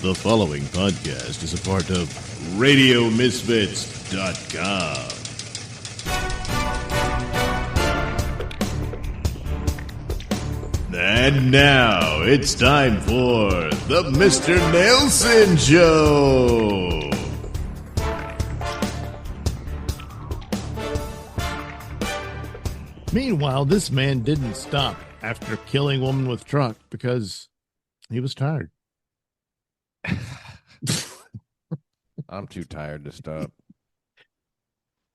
The following podcast is a part of RadioMisfits.com. And now it's time for the Mr. Nailsin Show. Meanwhile, this man didn't stop after killing woman with truck because he was tired. I'm too tired to stop.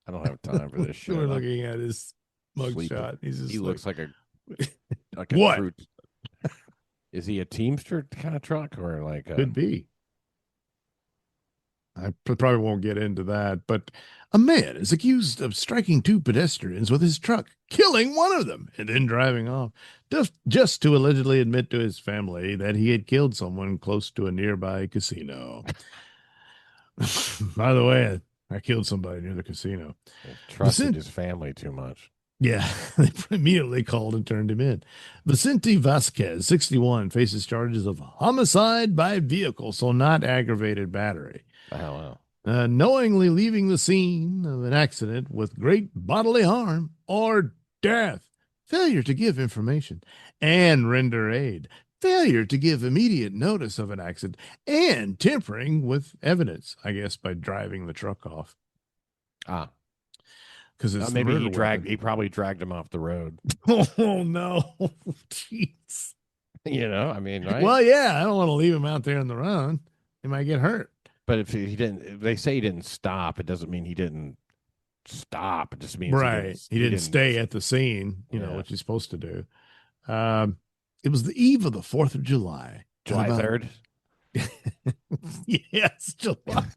I don't have time for this shit. We're looking at his mugshot. He looks like a what? Fruit. Is he a Teamster kind of truck or like a... Could be. I probably won't get into that, but a man is accused of striking two pedestrians with his truck, killing one of them, and then driving off, just to allegedly admit to his family that he had killed someone close to a nearby casino. By the way, I killed somebody near the casino. Trusted his family too much. Yeah, they immediately called and turned him in. Vicente Vasquez, 61, faces charges of homicide by vehicle, so not aggravated battery. Oh, wow. Knowingly leaving the scene of an accident with great bodily harm or death, failure to give information and render aid, failure to give immediate notice of an accident, and tampering with evidence, I guess, by driving the truck off. Because maybe he probably dragged him off the road. Oh, no. Jeez. You know, I mean, right? Well, yeah, I don't want to leave him out there on the road. He might get hurt. But if he didn't, if they say he didn't stop, it doesn't mean he didn't stop. It just means he didn't stay at the scene, you know, which he's supposed to do. It was the eve of the 4th of July. July 3rd? Yes, July.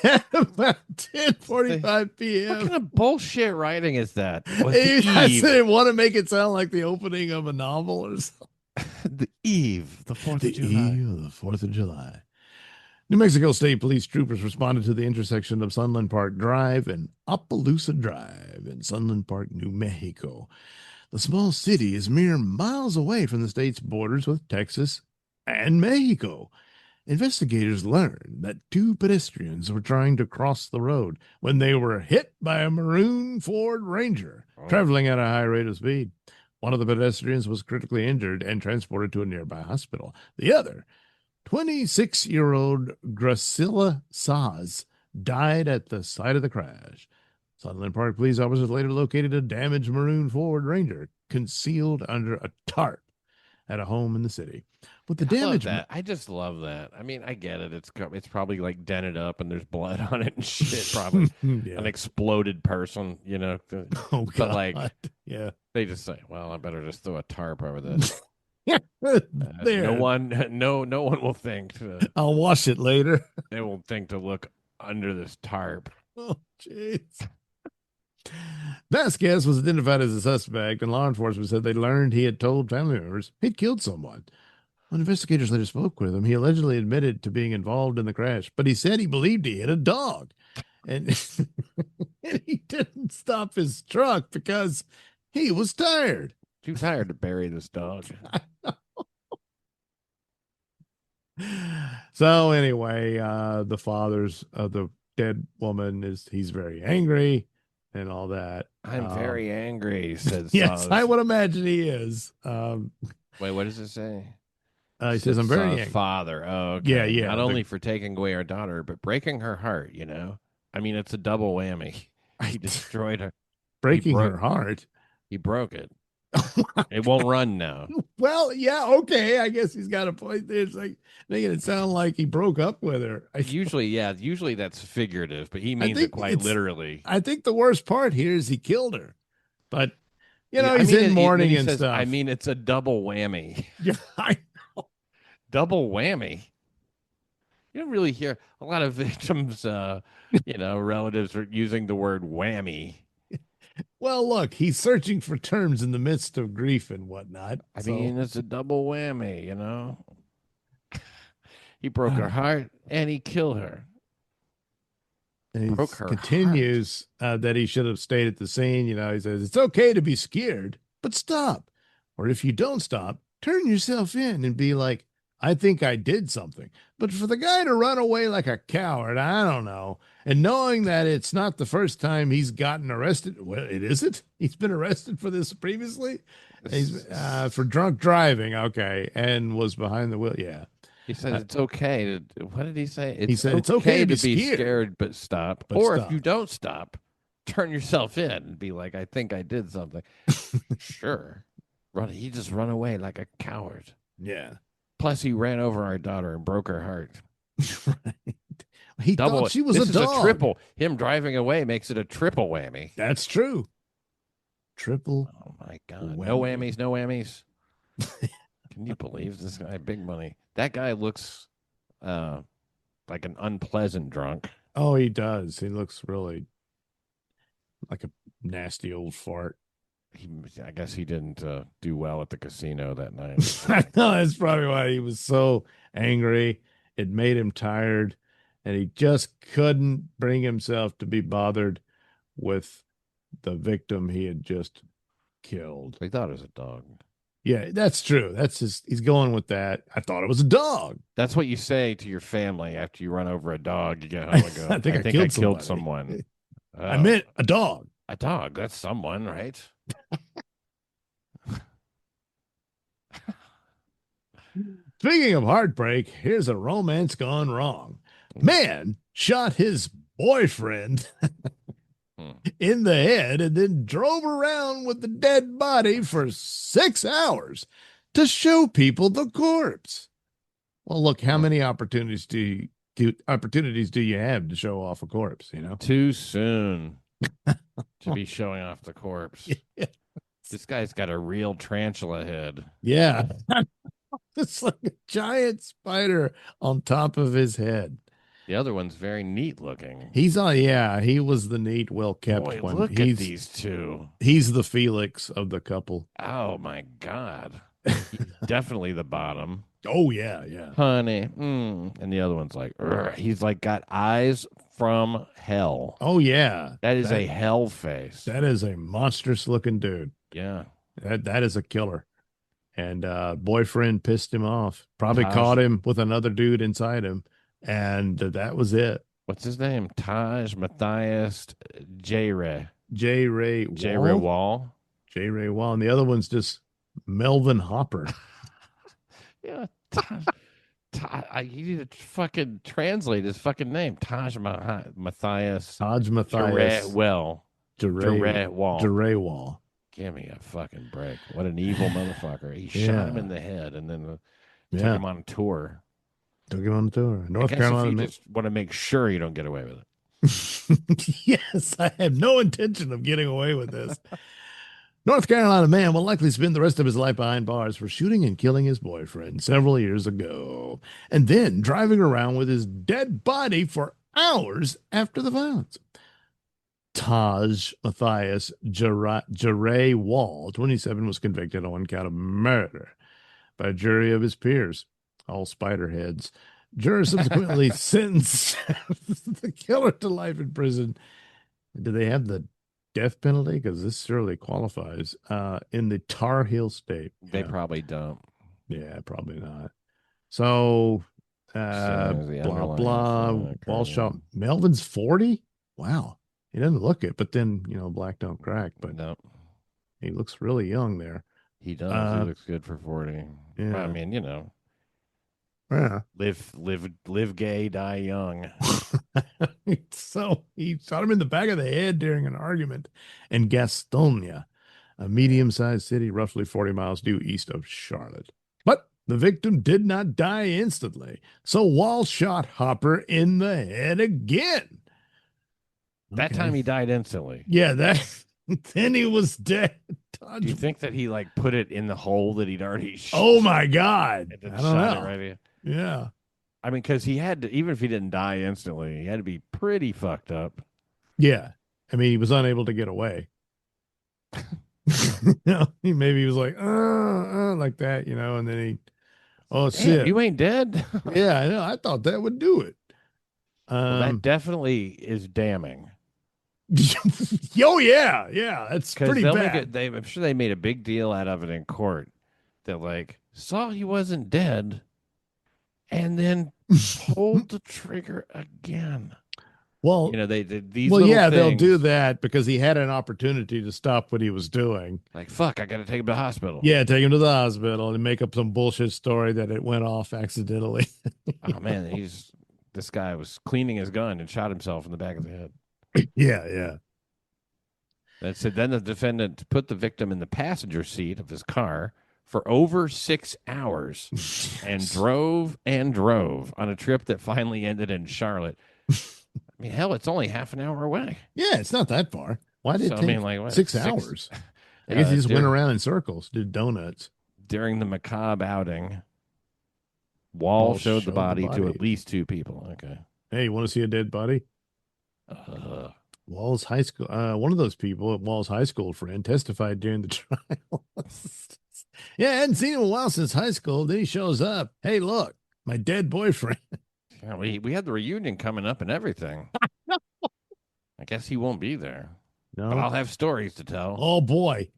At about 10:45 p.m. What kind of bullshit writing is that? I said they want to make it sound like the opening of a novel or something. The eve, the 4th of July. The eve of the 4th of July. New Mexico State Police troopers responded to the intersection of Sunland Park Drive and Opelousas Drive in Sunland Park, New Mexico. The small city is mere miles away from the state's borders with Texas and Mexico. Investigators learned that two pedestrians were trying to cross the road when they were hit by a maroon Ford Ranger traveling at a high rate of speed. One of the pedestrians was critically injured and transported to a nearby hospital. The other, 26-year-old Graciela Saz, died at the site of the crash. Sunland Park police officers later located a damaged maroon Ford Ranger concealed under a tarp at a home in the city. With the damage, I just love that. I mean, I get it. It's probably like dented up and there's blood on it and shit. Probably an exploded person, you know. Oh, God. But like, yeah, they just say, "Well, I better just throw a tarp over this." There. No one will think. I'll wash it later. They will think to look under this tarp. Oh, jeez. Vasquez was identified as a suspect, and law enforcement said they learned he had told family members he'd killed someone. When investigators later spoke with him, he allegedly admitted to being involved in the crash, but he said he believed he hit a dog. And, and he didn't stop his truck because he was tired. Too tired to bury this dog. So anyway, the father's of the dead woman he's very angry and all that. I'm very angry, said yes, Saz. I would imagine he is. Wait, what does it say? He says, I'm very angry. Father. Oh, okay. Yeah. Not only for taking away our daughter, but breaking her heart, you know? I mean, it's a double whammy. He destroyed her. Breaking her heart? He broke it. It won't run now. Well, yeah, okay. I guess he's got a point there. It's like making it sound like he broke up with her. Usually that's figurative, but he means it quite literally. I think the worst part here is he killed her. But, you know, he's in mourning and stuff. I mean, it's a double whammy. Yeah, I know. Double whammy. You don't really hear a lot of victims, relatives are using the word whammy. Well, look, he's searching for terms in the midst of grief and whatnot. I mean, it's a double whammy, you know? He broke her heart and he killed her. And he continues that he should have stayed at the scene. You know, he says, it's okay to be scared, but stop. Or if you don't stop, turn yourself in and be like, I think I did something. But for the guy to run away like a coward, I don't know. And knowing that it's not the first time he's gotten arrested, well, it isn't. He's been arrested for this previously. He's for drunk driving, okay, and was behind the wheel. Yeah, He said it's okay to. What did he say? he said it's okay to be scared, but stop. But or stop. if you don't stop, turn yourself in and be like, "I think I did something." Sure, he just run away like a coward. Yeah. Plus, he ran over our daughter and broke her heart. Right. He Double. thought she was this a is dog. a triple. Him driving away makes it a triple whammy. That's true. Triple. Oh my god! Whammy. No whammies, no whammies. Can you believe this guy? Big money. That guy looks like an unpleasant drunk. Oh, he does. He looks really like a nasty old fart. I guess he didn't do well at the casino that night. I know that's probably why he was so angry. It made him tired, and he just couldn't bring himself to be bothered with the victim he had just killed. He thought it was a dog. Yeah, that's true. He's going with that. I thought it was a dog. That's what you say to your family after you run over a dog. You get home and go, I think I killed someone. I meant a dog. A dog. That's someone, right? Speaking of heartbreak, here's a romance gone wrong. Man shot his boyfriend in the head and then drove around with the dead body for 6 hours to show people the corpse. Well, look, how many opportunities do you have to show off a corpse, you know? Too soon to be showing off the corpse. Yeah. This guy's got a real tarantula head. Yeah. It's like a giant spider on top of his head. The other one's very neat looking. He was the neat, well-kept Boy, one. Look at these two. He's the Felix of the couple. Oh, my God. He's definitely the bottom. Oh, yeah. Honey. And the other one's like, he's like got eyes from hell. Oh, yeah. That is a hell face. That is a monstrous-looking dude. Yeah. That is a killer. And boyfriend pissed him off. Probably caught him with another dude inside him. And that was it. What's his name? Taj Matthias J. Ray. J. Ray Wall. J. Ray Wall. J. Ray Wall. And the other one's just Melvin Hopper. Yeah. You need to fucking translate his fucking name. Taj Matthias. Taj Matthias. Wall. Wall. Give me a fucking break. What an evil motherfucker. He shot him in the head and then took him on a tour. Took him on a tour. North Carolina. You just want to make sure you don't get away with it. Yes, I have no intention of getting away with this. North Carolina man will likely spend the rest of his life behind bars for shooting and killing his boyfriend several years ago, and then driving around with his dead body for hours after the violence. Taj Matthias Jeray Wall, 27, was convicted on one count of murder by a jury of his peers, all spiderheads. Jurors subsequently sentenced the killer to life in prison. Do they have the death penalty? Because this surely qualifies in the Tar Heel state. They probably don't. Yeah, probably not. So, blah, blah, Wall shot. Melvin's 40? Wow. He doesn't look it, but then, black don't crack. But no, he looks really young there. He does. He looks good for 40. Yeah. I mean, Yeah. Live gay, die young. So he shot him in the back of the head during an argument in Gastonia, a medium-sized city roughly 40 miles due east of Charlotte. But the victim did not die instantly, so Wall shot Hopper in the head again. That time he died instantly. Yeah, then he was dead. Do you think that he put it in the hole that he'd already shot? Oh my God. I don't know. Right. Yeah. I mean, because he had to, even if he didn't die instantly, he had to be pretty fucked up. Yeah. I mean, he was unable to get away. Maybe he was like, like that, and then shit. You ain't dead? Yeah, I know. I thought that would do it. That definitely is damning. Oh, yeah. That's pretty bad. I'm sure they made a big deal out of it in court. That saw he wasn't dead, and then pulled the trigger again. Well, You know, they did these well, little yeah, things. they'll do that because he had an opportunity to stop what he was doing. Like, fuck, I got to take him to the hospital. Yeah, take him to the hospital and make up some bullshit story that it went off accidentally. Oh, man, this guy was cleaning his gun and shot himself in the back of the head. Yeah, yeah. That said, then the defendant put the victim in the passenger seat of his car for over 6 hours and drove on a trip that finally ended in Charlotte. I mean, hell, it's only half an hour away. Yeah, it's not that far. Why did it take what, 6 hours? I guess he just went around in circles, did donuts. During the macabre outing, Wall showed the body to at least 2 people. Okay. Hey, you want to see a dead body? Wall's high school, one of those people at Wall's high school friend testified during the trial. Yeah, I hadn't seen him in a while since high school. Then he shows up. Hey, look, my dead boyfriend. Yeah, we had the reunion coming up and everything. I guess he won't be there. No, but I'll have stories to tell. Oh boy,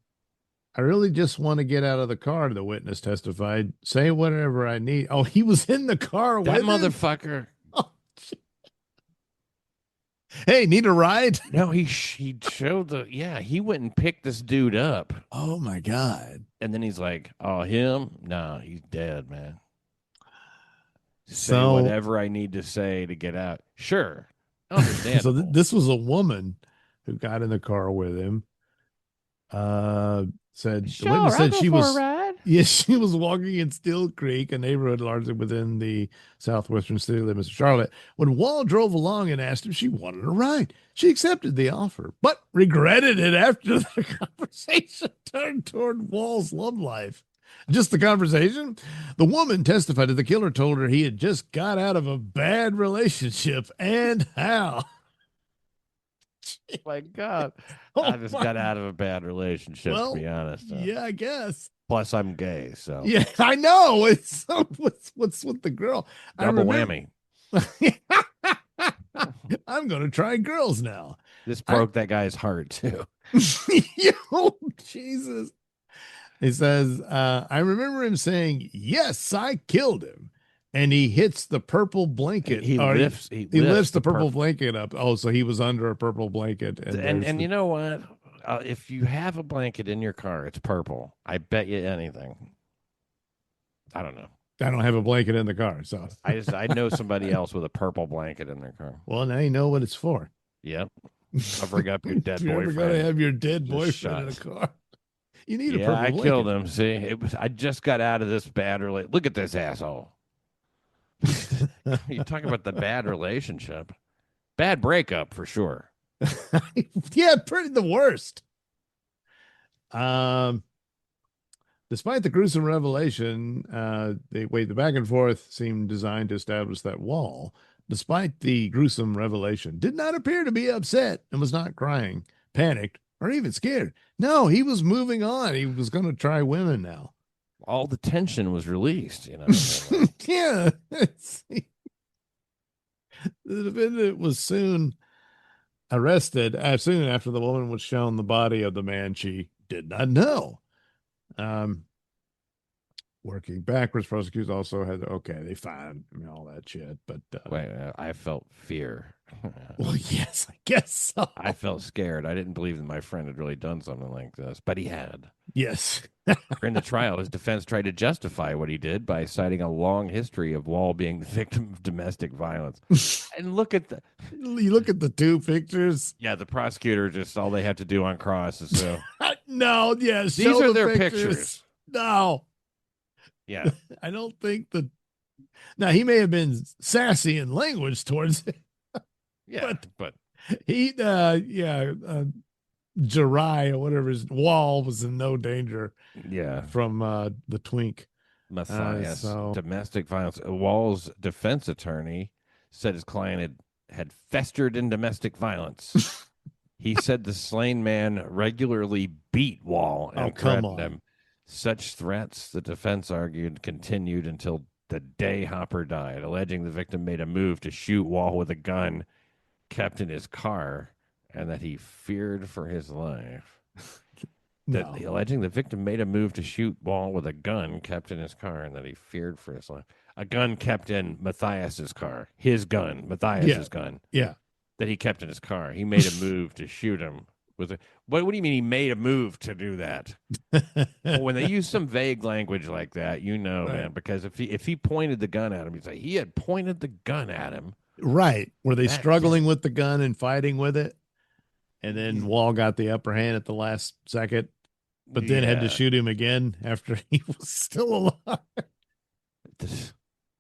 I really just want to get out of the car. The witness testified. Say whatever I need. Oh, he was in the car that with motherfucker. Oh, hey, need a ride? No, he showed he went and picked this dude up. Oh my God. And then he's like, oh, him? No, he's dead, man. Say So whatever I need to say to get out. Sure. Understandable. So this was a woman who got in the car with him. Said sure, the witness said she was yes, she was walking in Steel Creek, a neighborhood largely within the southwestern city limits of Charlotte, when Wall drove along and asked if she wanted a ride. She accepted the offer, but regretted it after the conversation turned toward Wall's love life. Just the conversation? The woman testified that the killer told her he had just got out of a bad relationship and how. Oh my God. Oh I just got out of a bad relationship, to be honest. Yeah, I guess. Plus, I'm gay, so. Yeah, I know. It's what's with the girl? Double whammy. I'm going to try girls now. This broke that guy's heart, too. Yo, Jesus. He says, I remember him saying, yes, I killed him. And he hits the purple blanket. He lifts the purple blanket up. Oh, so he was under a purple blanket. And you know what? If you have a blanket in your car, it's purple. I bet you anything. I don't know. I don't have a blanket in the car, so I know somebody else with a purple blanket in their car. Well, now you know what it's for. Yep. Covering up your dead You're boyfriend. You're going to have your dead boyfriend in a car. You need a purple blanket. I killed him. See, I just got out of this bad relationship. Look at this asshole. You're talking about the bad relationship. Bad breakup for sure. Yeah, pretty the worst. Despite the gruesome revelation, the back and forth seemed designed to establish that Wall, despite the gruesome revelation, did not appear to be upset and was not crying, panicked, or even scared. No, he was moving on. He was going to try women now. All the tension was released, you know. Yeah. The defendant was soon arrested soon after the woman was shown the body of the man she did not know. Working backwards, prosecutors also had they found all that shit, but wait, I felt fear. Well, yes, I guess so. I felt scared. I didn't believe that my friend had really done something like this, but he had. Yes. During the trial, his defense tried to justify what he did by citing a long history of Wall being the victim of domestic violence. And you look at the two pictures. Yeah, the prosecutor just all they have to do on cross is no, yes, these are their pictures. No. Yeah. I don't think that. Now, he may have been sassy in language towards it. Yeah, but he, Jirai or whatever his Wall was in no danger. Yeah, from the twink. Matthias. Domestic violence. Wall's defense attorney said his client had festered in domestic violence. He said the slain man regularly beat Wall and threatened him. Such threats, the defense argued, continued until the day Hopper died, alleging the victim made a move to shoot Wall with a gun kept in his car and that he feared for his life. No. Alleging the victim made a move to shoot Wall with a gun kept in his car and that he feared for his life. A gun kept in Matthias's car. His gun, Matthias's gun. Yeah. That he kept in his car. He made a move to shoot him with a. What do you mean he made a move to do that? Well, when they use some vague language like that, right. Man, because if he pointed the gun at him, he'd say he had pointed the gun at him. Right. Were they struggling with the gun and fighting with it? And then Wall got the upper hand at the last second, but then had to shoot him again after he was still alive.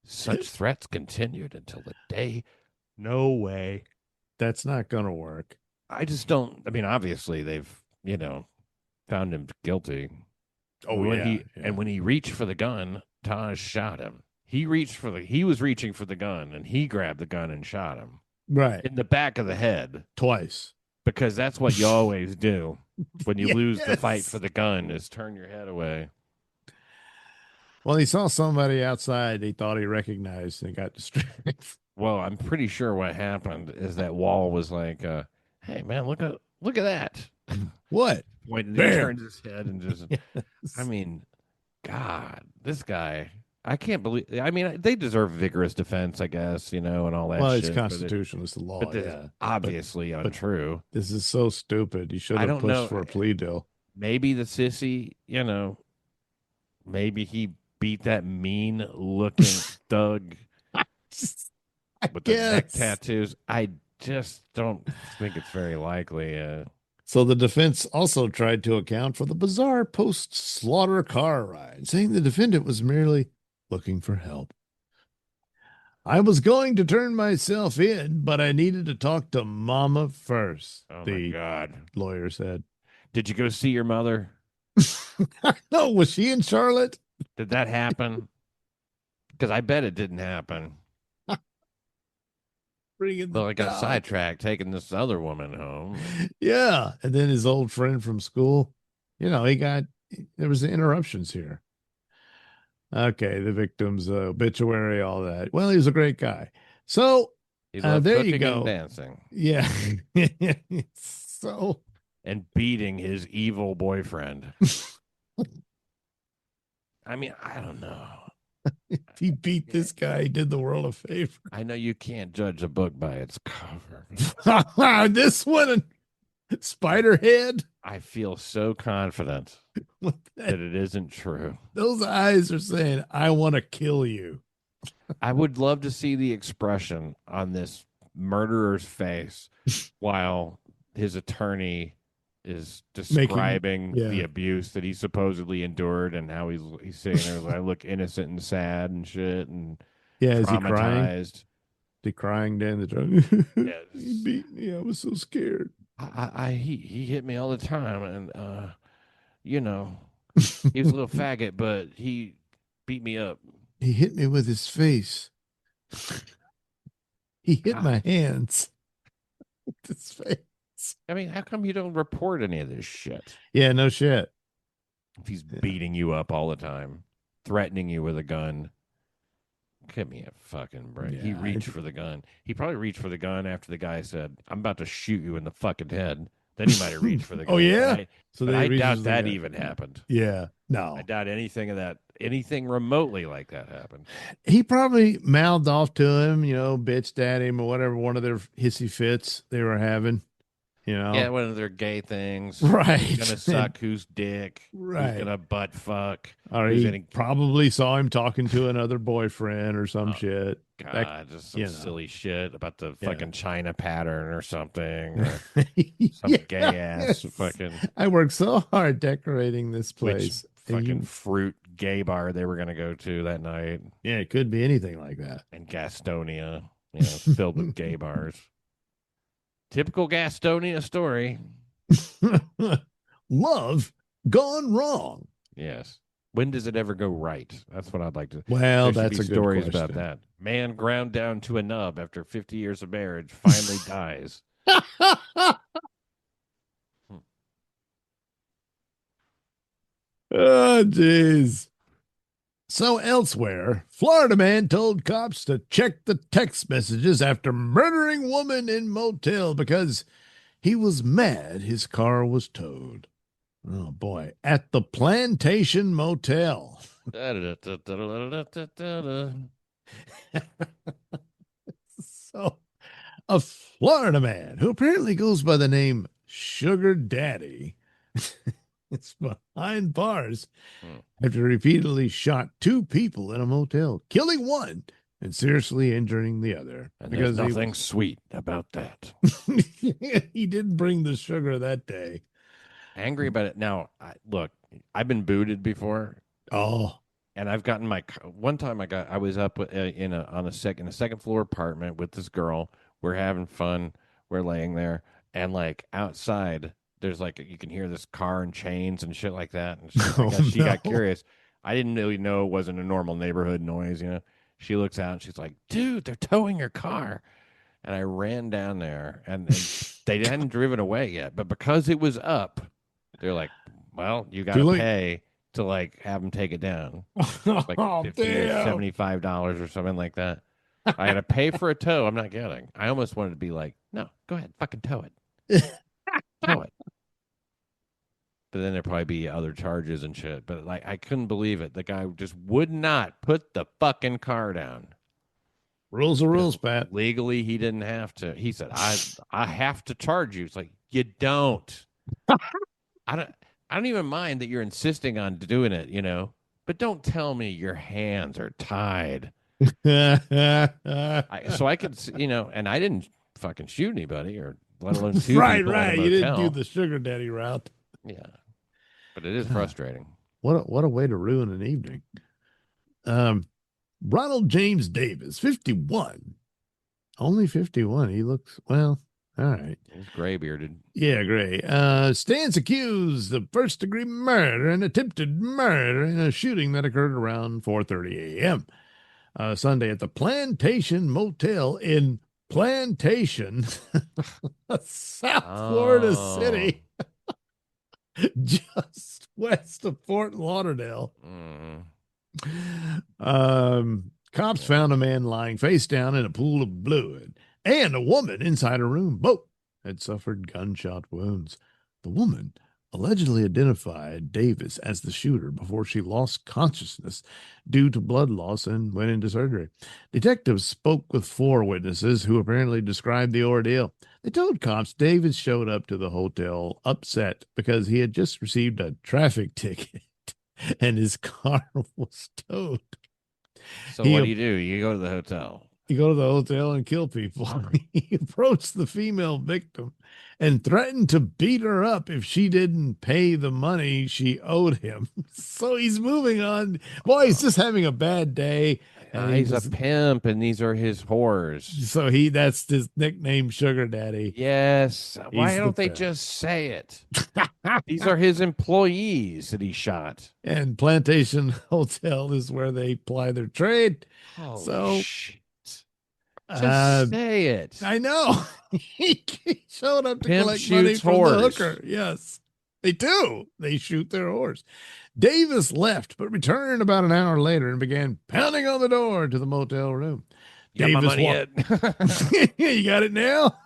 Such threats continued until the day. No way. That's not going to work. I just don't. I mean, obviously, they've, found him guilty. Oh, And when he reached for the gun, Taj shot him. He was reaching for the gun, and he grabbed the gun and shot him. Right. In the back of the head. Twice. Because that's what you always do when you lose the fight for the gun, is turn your head away. Well, he saw somebody outside he thought he recognized and got distracted. Well, I'm pretty sure what happened is that Wall was like, hey, man, look at that. What? He turns his head and just, I mean, God, this guy, I can't believe, they deserve vigorous defense, I guess, and all that well, shit. It's constitutional. It's the law. But this is obviously untrue. This is so stupid. You should have pushed for a plea deal. Maybe the sissy, maybe he beat that mean looking thug with the neck tattoos. I just don't think it's very likely. So the defense also tried to account for the bizarre post-slaughter car ride, saying the defendant was merely looking for help. I was going to turn myself in, but I needed to talk to Mama first. Oh, my God. Lawyer said. Did you go see your mother? No, was she in Charlotte? Did that happen? Because I bet it didn't happen. Well, I got sidetracked taking this other woman home. Yeah. And then his old friend from school, there was interruptions here. Okay. The victim's obituary, all that. Well, he was a great guy. So there you go. And dancing. Yeah. So. And beating his evil boyfriend. I mean, I don't know. If he beat this guy, he did the world a favor. I know you can't judge a book by its cover. This one, Spiderhead. I feel so confident that it isn't true. Those eyes are saying, I want to kill you. I would love to see the expression on this murderer's face while his attorney is describing the abuse that he supposedly endured and how he's sitting there like, I look innocent and sad and shit and is traumatized. Is he crying down the drug? Yes. He beat me. I was so scared. He hit me all the time and he was a little faggot, but he beat me up. He hit me with his face. He hit my hands with his face. I mean, how come you don't report any of this shit? Yeah, no shit. If he's beating you up all the time, threatening you with a gun, give me a fucking break. Yeah, he reached for the gun. He probably reached for the gun after the guy said, I'm about to shoot you in the fucking head. Then he might have reached for the gun. Oh, yeah? But I doubt that even happened. Yeah, no. I doubt anything remotely like that happened. He probably mouthed off to him, bitched at him or whatever, one of their hissy fits they were having. Yeah, one of their gay things. Right. Who's gonna suck whose dick? Right. Who's gonna butt fuck? Or he probably saw him talking to another boyfriend or some shit. God, just some silly shit about the fucking China pattern or something. Or some gay ass fucking. I worked so hard decorating this place. Fucking fruit gay bar they were gonna go to that night. Yeah, it could be anything like that. In Gastonia, filled with gay bars. Typical Gastonia story. Love gone wrong. Yes. When does it ever go right? That's what I'd like to. Well, that's a good stories question. about that. Man ground down to a nub after 50 years of marriage finally dies. Oh, jeez. So elsewhere, Florida man told cops to check the text messages after murdering woman in motel because he was mad his car was towed. Oh, boy. At the Plantation Motel. So, a Florida man who apparently goes by the name Sugar Daddy is behind bars after repeatedly shot 2 people in a motel, killing one and seriously injuring the other. And there's nothing sweet about that. He didn't bring the sugar that day. Angry about it. Now, look, I've been booted before. Oh. And I've gotten one time I was up in a second floor apartment with this girl. We're having fun. We're laying there, and like outside, there's like you can hear this car and chains and shit like that. And she got curious. I didn't really know it wasn't a normal neighborhood noise. She looks out and she's like, "Dude, they're towing your car." And I ran down there, and they hadn't driven away yet, but because it was up, they're like, "Well, you got to pay." To like have them take it down, like $50 or $75 or something like that. I had to pay for a tow. I'm not kidding. I almost wanted to be like, no, go ahead, fucking tow it, tow it. But then there'd probably be other charges and shit. But like, I couldn't believe it. The guy just would not put the fucking car down. Rules are rules, Pat. Legally, he didn't have to. He said, I have to charge you. It's like you don't. I don't even mind that you're insisting on doing it, but don't tell me your hands are tied. So I could, and I didn't fucking shoot anybody or let alone 2 right, people right. in a You didn't motel. do the sugar daddy route. Yeah, but it is frustrating. What a way to ruin an evening. Ronald James Davis, 51. Only 51. He looks, well, all right. He's gray-bearded. Yeah, gray. Stands accused of first-degree murder and attempted murder in a shooting that occurred around 4:30 a.m. Sunday at the Plantation Motel in Plantation, South Florida City, just west of Fort Lauderdale. Cops found a man lying face down in a pool of fluid and a woman inside a room. Both had suffered gunshot wounds. The woman allegedly identified Davis as the shooter before she lost consciousness due to blood loss and went into surgery. Detectives spoke with 4 witnesses who apparently described the ordeal. They told cops Davis showed up to the hotel upset because he had just received a traffic ticket and his car was towed. So what do? You go to the hotel. You go to the hotel and kill people. He approached the female victim and threatened to beat her up if she didn't pay the money she owed him. So he's moving on. Boy, he's just having a bad day. He's a pimp, and these are his whores. So that's his nickname, Sugar Daddy. Yes. Why don't they just say it? These are his employees that he shot. And Plantation Hotel is where they ply their trade. Holy shit. Just say it. I know. He showed up to Pimp collect money from whores. the hooker. Yes, they do. They shoot their whores. Davis left, but returned about an hour later and began pounding on the door to the motel room. You got my money yet? You got it now?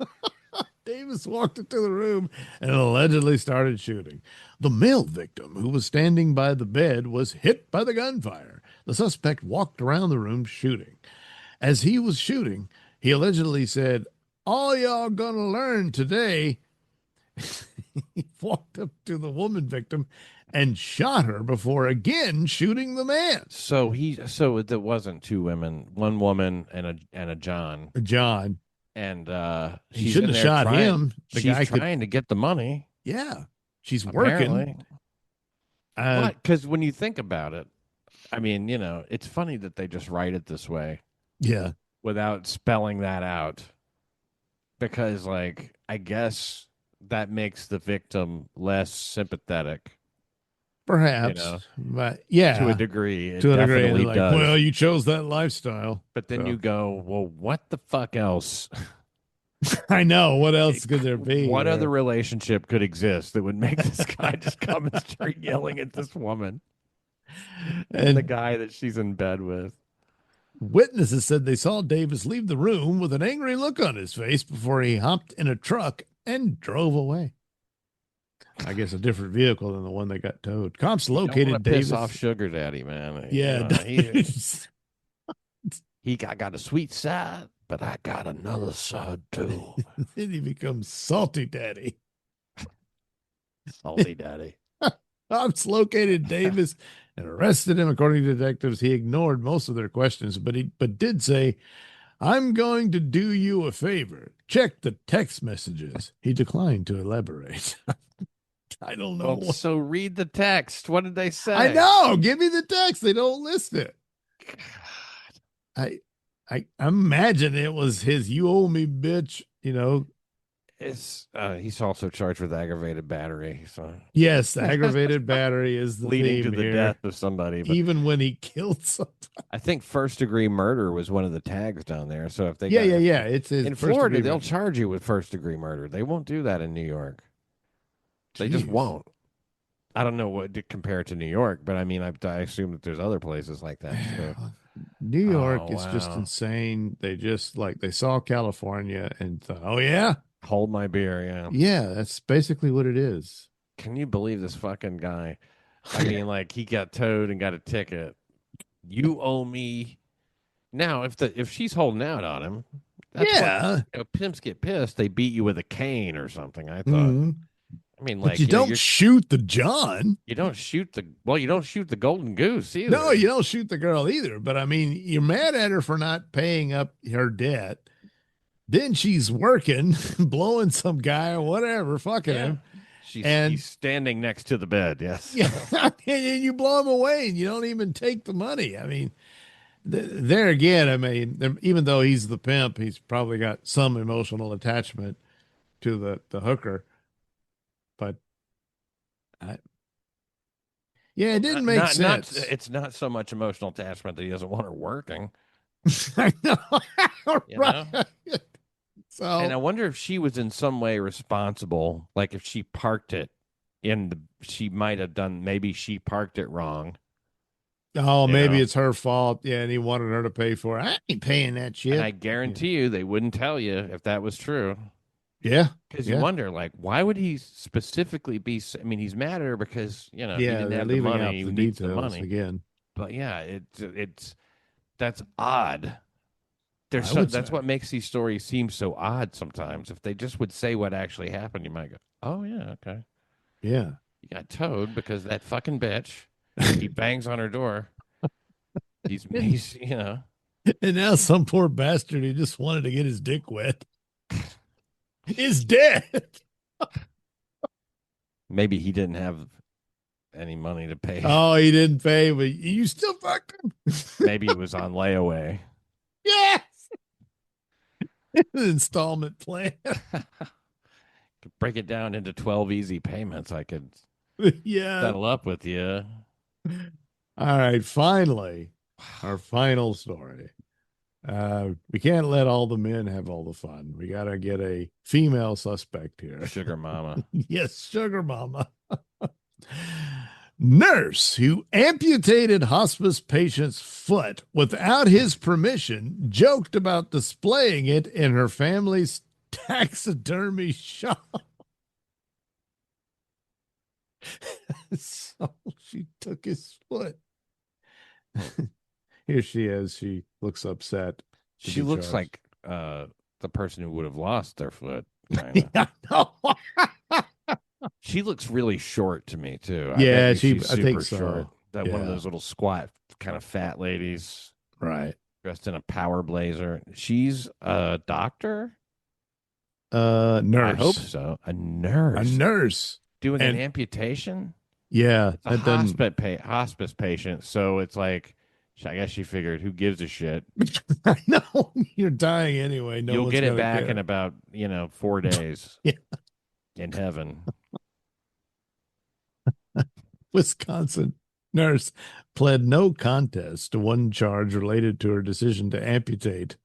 Davis walked into the room and allegedly started shooting. The male victim, who was standing by the bed, was hit by the gunfire. The suspect walked around the room shooting. As he was shooting, he allegedly said, "All y'all gonna learn today." He walked up to the woman victim and shot her before again shooting the man. So there wasn't 2 women, 1 woman and a John. John. And he shouldn't have shot him. She's trying to get the money. Yeah. She's apparently. Working. Because when you think about it, I mean, it's funny that they just write it this way. Yeah. Without spelling that out. Because, I guess that makes the victim less sympathetic. Perhaps. But yeah. To a degree. To a degree. Does. Well, you chose that lifestyle. But then you go, well, what the fuck else? I know. What else could there be? What other relationship could exist that would make this guy just come and start yelling at this woman? And the guy that she's in bed with. Witnesses said they saw Davis leave the room with an angry look on his face before he hopped in a truck and drove away. I guess a different vehicle than the one that got towed. Cops You don't located want to piss Davis. off Sugar Daddy, man. Yeah. He got a sweet side, but I got another side too. Then he becomes Salty Daddy. Salty Daddy. Cops located Davis and arrested him. According to detectives, he ignored most of their questions, but did say, "I'm going to do you a favor. Check the text messages." He declined to elaborate. I don't know. Well, so read the text. What did they say? I know. Give me the text. They don't list it. I imagine it was his "you owe me, bitch," It's he's also charged with aggravated battery. So Yes, the aggravated battery is the leading theme to the here. death of somebody. But Even when he killed somebody. I think first-degree murder was one of the tags down there. So if they Yeah. It's his in first Florida, degree they'll murder. charge you with first-degree murder. They won't do that in New York. They just Jeez. won't. I don't know what to compare it to New York, but I mean, I assume that there's other places like that. So. New York Oh, is just wow. insane. They just they saw California and thought, "Oh yeah, Hold my beer, yeah. yeah, that's basically what it is." Can you believe this fucking guy? I mean, like he got towed and got a ticket. You owe me. Now, if she's holding out on him, that's Yeah. what pimps get pissed. They beat you with a cane or something. I thought. Mhm. I mean, But like you don't you're, shoot the John. you don't shoot the golden goose either. No, you don't shoot the girl either. But I mean, you're mad at her for not paying up her debt. Then she's working, blowing some guy or whatever, fucking him. He's standing next to the bed. Yes. Yeah, and you blow him away, and you don't even take the money. I mean, there again, I mean, even though he's the pimp, he's probably got some emotional attachment to the hooker. But it didn't make sense. It's not so much emotional attachment that he doesn't want her working. I know, You right? know? So, And I wonder if she was in some way responsible. Like if she parked it she might have done. Maybe she parked it wrong. maybe it's her fault. Yeah, and he wanted her to pay for it. I ain't paying that shit. And I guarantee you, they wouldn't tell you if that was true. Yeah, Because you wonder, like, why would he specifically be? I mean, he's mad at her because he didn't have the money. He needs the money again. But yeah, that's odd. That's what makes these stories seem so odd sometimes. If they just would say what actually happened, you might go, "Oh yeah, okay, yeah." you got towed because that fucking bitch." He bangs on her door. He's And now some poor bastard who just wanted to get his dick wet is dead. Maybe he didn't have any money to pay. Oh, he didn't pay, but you still fucked him. Maybe it was on layaway. Yes. An installment plan. Could break it down into 12 easy payments. I could Yeah. settle up with you. All right. Finally, our final story. We can't let all the men have all the fun. We got to get a female suspect here. Sugar mama. Yes, sugar mama. Nurse who amputated hospice patient's foot without his permission joked about displaying it in her family's taxidermy shop. So she took his foot. Here she is. She looks upset. She looks like the person who would have lost their foot. Yeah, no. She looks really short to me too. Yeah, I think I think so. short. That one of Yeah. those little squat kind of fat ladies, Right. dressed in a power blazer. She's a doctor. Nurse. I hope so. A nurse. A nurse doing an amputation. Yeah, It's a hospice patient. So it's like, I guess she figured, who gives a shit? I know you're dying anyway. No, You'll get it back care. in about 4 days. Yeah. In heaven. Wisconsin nurse pled no contest to one charge related to her decision to amputate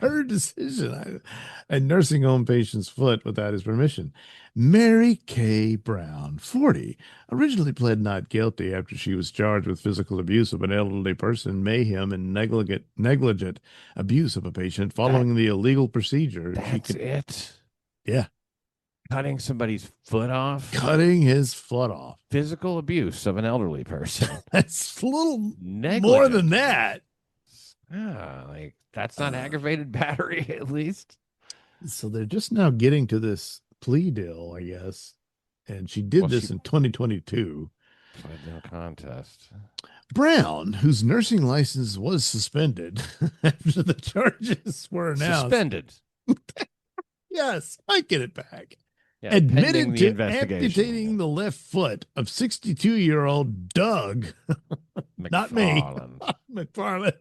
her decision a nursing home patient's foot without his permission. Mary K. Brown, 40, originally pled not guilty after she was charged with physical abuse of an elderly person, mayhem, and negligent abuse of a patient following the illegal procedure. That's it. Yeah. Cutting somebody's foot off? Cutting his foot off. Physical abuse of an elderly person. That's a little Negligent. more than that. Like that's not aggravated battery, at least. So they're just now getting to this plea deal, I guess. And she did this in 2022. Pled no contest. Brown, whose nursing license was suspended after the charges were announced. Suspended. Yes, I get it back. Yeah, admitted to amputating the left foot of 62-year-old Doug, not me, McFarland,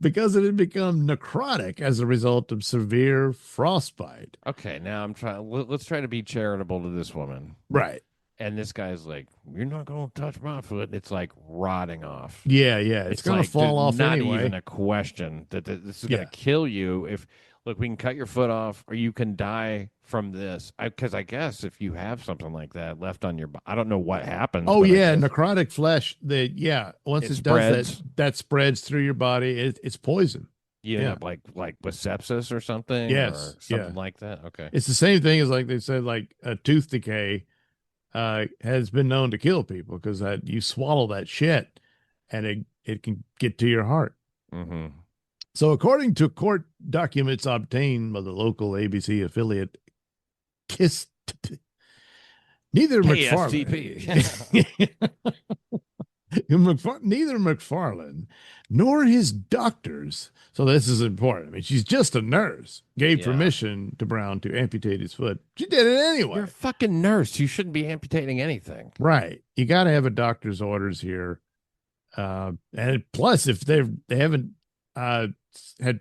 because it had become necrotic as a result of severe frostbite. Okay, now let's try to be charitable to this woman. Right. And this guy's like, you're not going to touch my foot. It's like rotting off. Yeah. It's going to fall off anyway. Not even a question that this is going to kill you. Look, we can cut your foot off or you can die from this. Because I guess if you have something like that left on your body, I don't know what happens. Oh, yeah, necrotic flesh. Once it does that spreads through your body. It's poison. Yeah, like with sepsis or something? Yes. Or something like that? Okay. It's the same thing as like they said, like a tooth decay. Has been known to kill people because you swallow that shit and it can get to your heart. Mm-hmm. So according to court documents obtained by the local ABC affiliate KISS, neither McFarland nor his doctors, so this is important. I mean, she's just a nurse, gave permission to Brown to amputate his foot. She did it anyway. You're a fucking nurse. You shouldn't be amputating anything. Right. You got to have a doctor's orders here. And plus, if they haven't had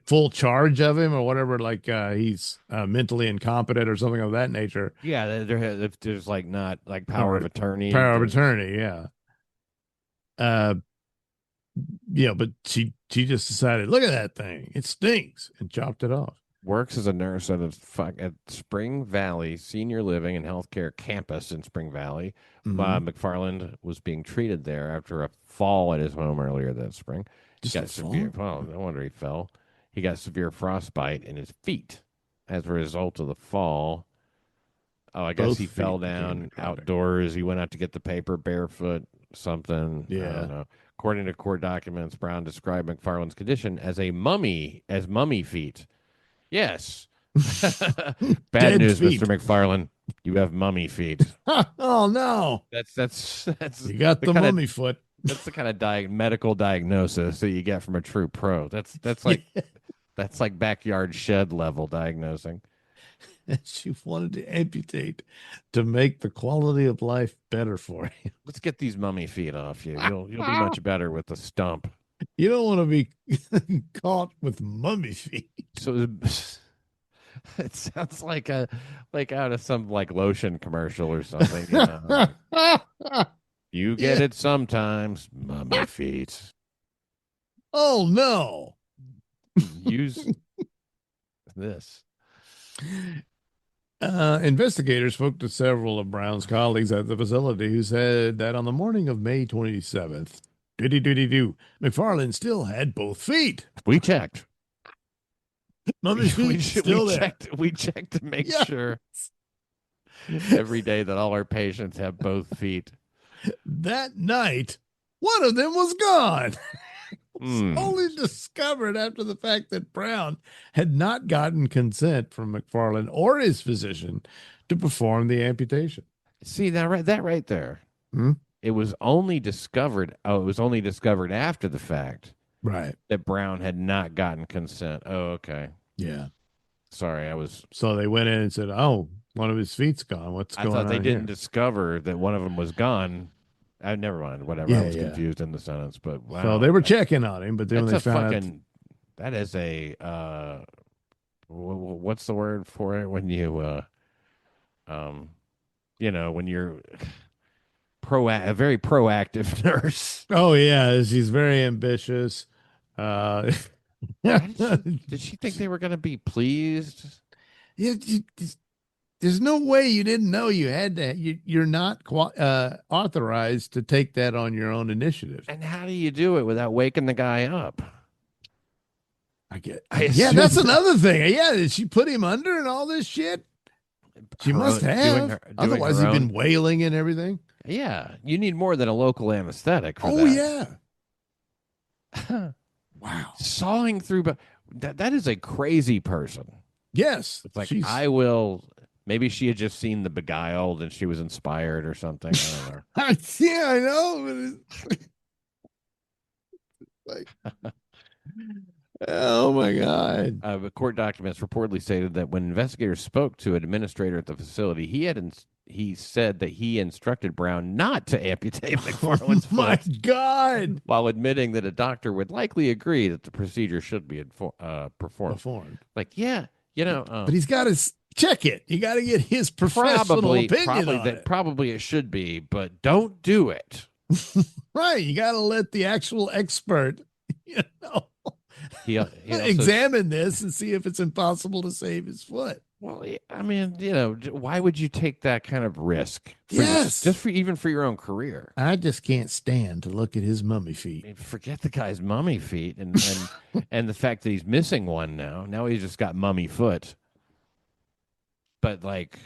full charge of him or whatever, like he's mentally incompetent or something of that nature. Yeah, if there's like not like power of attorney. Power of attorney, yeah. But she just decided, look at that thing, it stinks, and chopped it off. Works as a nurse at Spring Valley Senior Living and Healthcare Campus in Spring Valley. Mm-hmm. McFarland was being treated there after a fall at his home earlier that spring. No wonder he fell. He got severe frostbite in his feet as a result of the fall. Oh, I guess he fell down outdoors. He went out to get the paper barefoot, something. Yeah. I don't know. According to court documents, Brown described McFarland's condition as mummy feet. Yes. Bad news, feet. Mr. McFarland. You have mummy feet. Oh no. That's you got the mummy foot. That's the kind of medical diagnosis that you get from a true pro. That's like that's like backyard shed level diagnosing. She wanted to amputate to make the quality of life better for you. Let's get these mummy feet off you. You'll be much better with the stump. You don't want to be caught with mummy feet. So it sounds like out of some like lotion commercial or something. You know? You get it sometimes, mummy feet. Oh no! Use this. Investigators spoke to several of Brown's colleagues at the facility who said that on the morning of May 27th, McFarland still had both feet. We checked. Mummy's feet still there. We checked to make sure every day that all our patients have both feet. That night, one of them was gone. Only discovered after the fact that Brown had not gotten consent from McFarland or his physician to perform the amputation. See that right there. It was only discovered. Oh, it was only discovered after the fact. Right. That Brown had not gotten consent. Oh, okay. Yeah. Sorry, So they went in and said, "Oh, one of his feet's gone. What's going on?" I thought they didn't discover that one of them was gone. Never mind. Whatever. I was confused in the sentence, but wow. So they were checking on him, but then they found out. That is a what's the word for it when you when you're a very proactive nurse. Oh yeah, she's very ambitious. Did she think they were going to be pleased? Yeah. There's no way you didn't know you had to. You're not authorized to take that on your own initiative. And how do you do it without waking the guy up? That's another thing. Yeah, did she put him under and all this shit? She must have. Otherwise, he'd been wailing and everything. Yeah, you need more than a local anesthetic for that. Oh, yeah. Wow. Sawing through, but that is a crazy person. Yes. It's like, I will. Maybe she had just seen The Beguiled and she was inspired or something. I don't know. Yeah, I know. Like, oh my God. But court documents reportedly stated that when investigators spoke to an administrator at the facility, he said that he instructed Brown not to amputate McFarland's foot. My God. While admitting that a doctor would likely agree that the procedure should be performed. Like, yeah, but he's got to check it. You got to get his professional opinion on it. Probably it should be, but don't do it. Right. You got to let the actual expert, he examine this and see if it's impossible to save his foot. Well, I mean, why would you take that kind of risk? Yes. Even for your own career. I just can't stand to look at his mummy feet. I mean, forget the guy's mummy feet and and the fact that he's missing one now. Now he's just got mummy foot. But like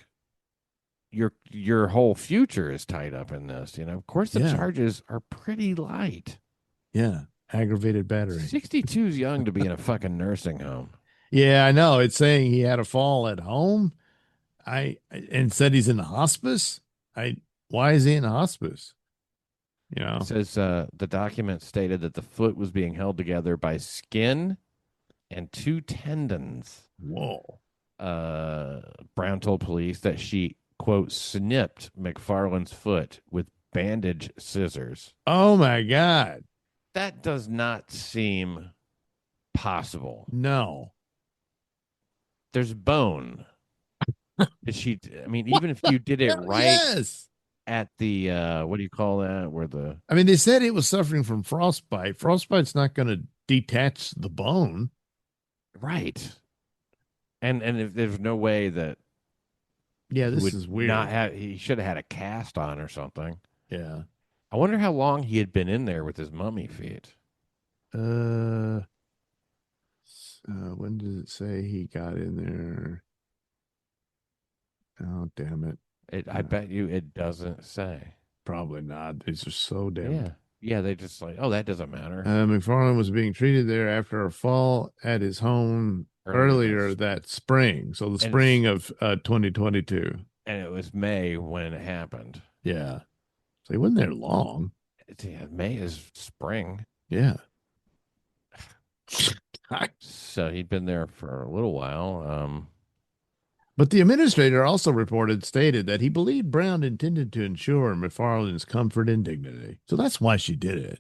your whole future is tied up in this, Of course the charges are pretty light. Yeah. Aggravated battery. 62 is young to be in a fucking nursing home. Yeah, I know. It's saying he had a fall at home. And said he's in the hospice. Why is he in the hospice? It says the document stated that the foot was being held together by skin and 2 tendons. Whoa. Brown told police that she, quote, snipped McFarland's foot with bandage scissors. Oh my God. That does not seem possible. No. There's bone. Even if you did it right at the, what do you call that? they said it was suffering from frostbite. Frostbite's not going to detach the bone. Right. And if there's no way that. Yeah, this is weird. He should have had a cast on or something. Yeah. I wonder how long he had been in there with his mummy feet. When does it say he got in there? Oh, damn it. I bet you it doesn't say. Probably not. These are so damn. Yeah, they just like, that doesn't matter. McFarland was being treated there after a fall at his home earlier that spring. So the spring of 2022. And it was May when it happened. Yeah. So he wasn't there long. May is spring. Yeah. So he'd been there for a little while. But the administrator also stated that he believed Brown intended to ensure McFarland's comfort and dignity. So that's why she did it,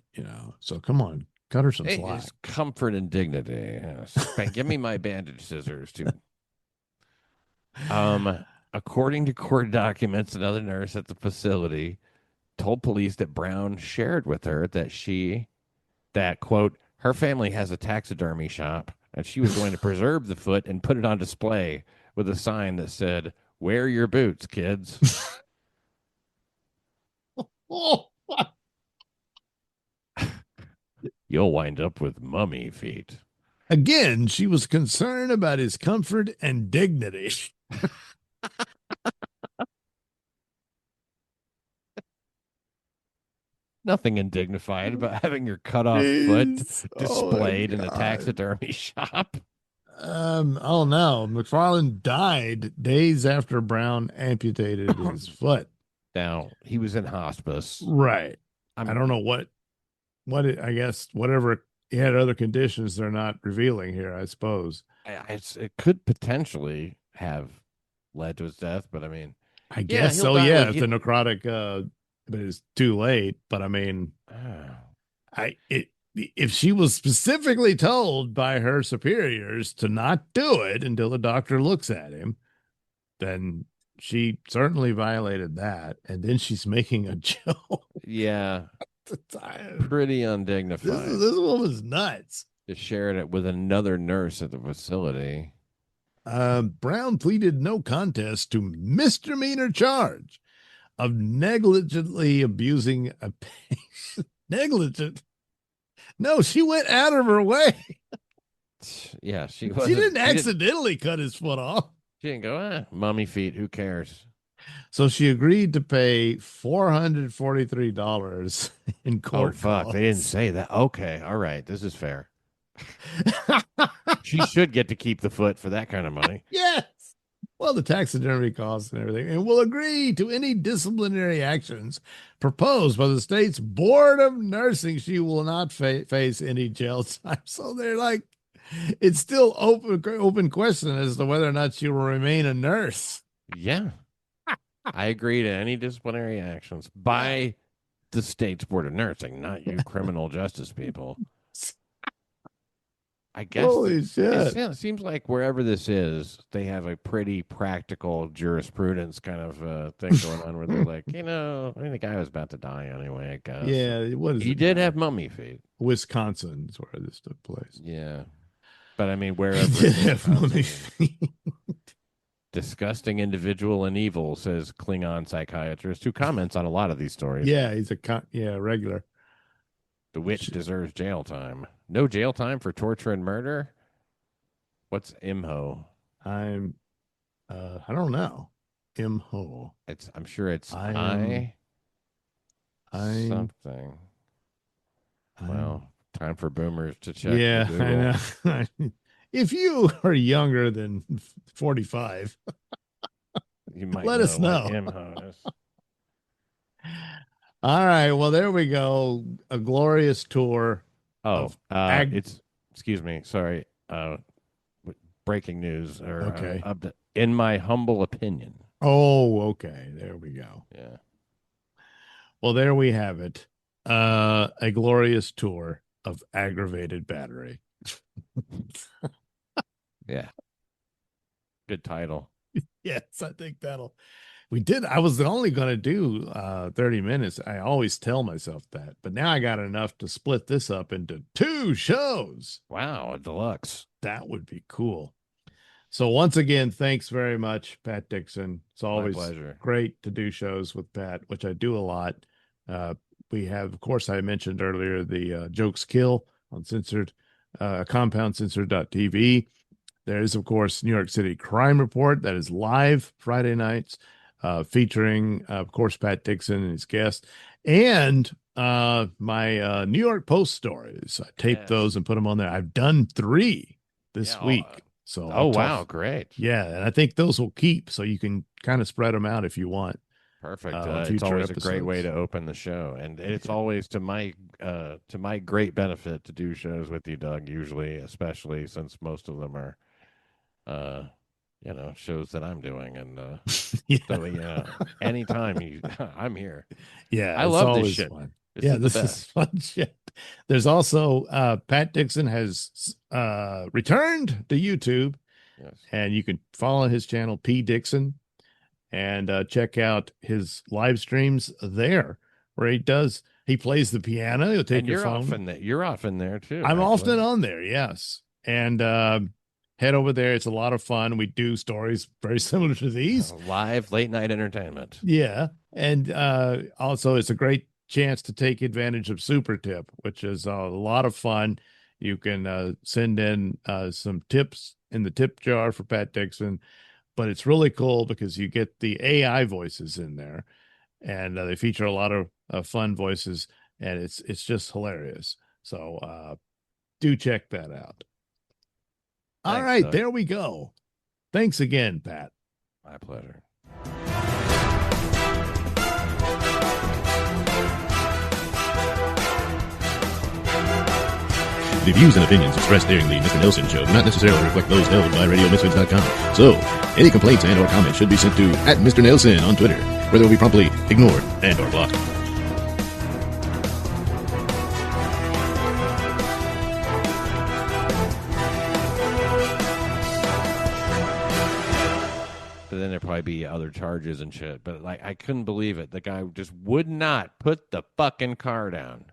So come on, cut her some slack. Comfort and dignity. Give me my bandage scissors, too. According to court documents, another nurse at the facility told police that Brown shared with her that, quote, her family has a taxidermy shop and she was going to preserve the foot and put it on display with a sign that said, "Wear your boots, kids." You'll wind up with mummy feet. Again, she was concerned about his comfort and dignity. Nothing indignified about having your cut off foot displayed in a taxidermy shop. Oh no. McFarland died days after Brown amputated his foot. Now, he was in hospice. Right. I don't know I guess whatever he had other conditions they're not revealing here, I suppose. It could potentially have led to his death, but I guess so. Yeah, if the necrotic but it's too late. But if she was specifically told by her superiors to not do it until the doctor looks at him, then she certainly violated that. And then she's making a joke. Yeah. Pretty undignified. This woman's nuts. Just shared it with another nurse at the facility. Brown pleaded no contest to misdemeanor charge of negligently abusing a patient. Negligent? No, she went out of her way. Yeah, she didn't accidentally cut his foot off. She didn't go, mummy feet, who cares? So she agreed to pay $443 in Oh, court fuck. They didn't costs. say that. Okay. All right. This is fair. She should get to keep the foot for that kind of money. Yes. Well, the taxidermy costs and everything, and will agree to any disciplinary actions proposed by the state's Board of Nursing. She will not face any jail time. So they're like, it's still open question as to whether or not she will remain a nurse. Yeah. I agree to any disciplinary actions by the state's Board of Nursing, not you criminal justice people. I guess Holy shit. it seems like wherever this is, they have a pretty practical jurisprudence kind of thing going on where they're like, the guy was about to die anyway, I guess. Yeah, what is he it did now? have mummy feet. Wisconsin is where this took place. Yeah. But I mean, wherever He did have mummy feet. Disgusting individual and evil, says Klingon psychiatrist, who comments on a lot of these stories. Yeah, he's regular. The witch deserves jail time. No jail time for torture and murder? What's IMHO? I don't know. IMHO. I'm sure it's I something. Well, time for boomers to check. Yeah, I know. If you are younger than 45, you might let us know. IMHO is. All right. Well, there we go. A glorious tour. Excuse me. Sorry. Breaking news. Okay. In my humble opinion. Oh, okay. There we go. Yeah. Well, there we have it. A glorious tour of aggravated battery. Yeah. Good title. Yes, I think I was only going to do 30 minutes. I always tell myself that, but now I got enough to split this up into 2 shows. Wow, a deluxe. That would be cool. So once again, thanks very much, Pat Dixon. It's always great to do shows with Pat, which I do a lot. We have, of course, I mentioned earlier, the Jokes Kill on compoundcensored.tv. There is, of course, New York City Crime Report that is live Friday nights, featuring, of course, Pat Dixon and his guest, and my New York Post stories. I taped those and put them on there. I've done 3 this week. So wow, great. Yeah, and I think those will keep, so you can kind of spread them out if you want. Perfect. It's always a great way to open the show, and it's always to my great benefit to do shows with you, Doug. Usually, especially since most of them are, shows that I'm doing, and so anytime I'm here. Yeah, I love this shit. Fun. This is fun shit. There's also Pat Dixon has returned to YouTube, and you can follow his channel P Dixon. And check out his live streams there, where he plays the piano. He'll take your phone. You're often there too. I'm often on there, yes. And head over there. It's a lot of fun. We do stories very similar to these. Live late night entertainment. Yeah. And also it's a great chance to take advantage of Super Tip, which is a lot of fun. You can send in some tips in the tip jar for Pat Dixon. But it's really cool because you get the AI voices in there, and they feature a lot of fun voices, and it's just hilarious. So do check that out. All right, Doug. There we go. Thanks again, Pat. My pleasure. The views and opinions expressed during the Mr. Nailsin Show do not necessarily reflect those held by RadioMisfits.com. So, any complaints and or comments should be sent to @Mr. Nailsin on Twitter, where they will be promptly ignored and or blocked. But then there'd probably be other charges and shit. But I couldn't believe it. The guy just would not put the fucking car down.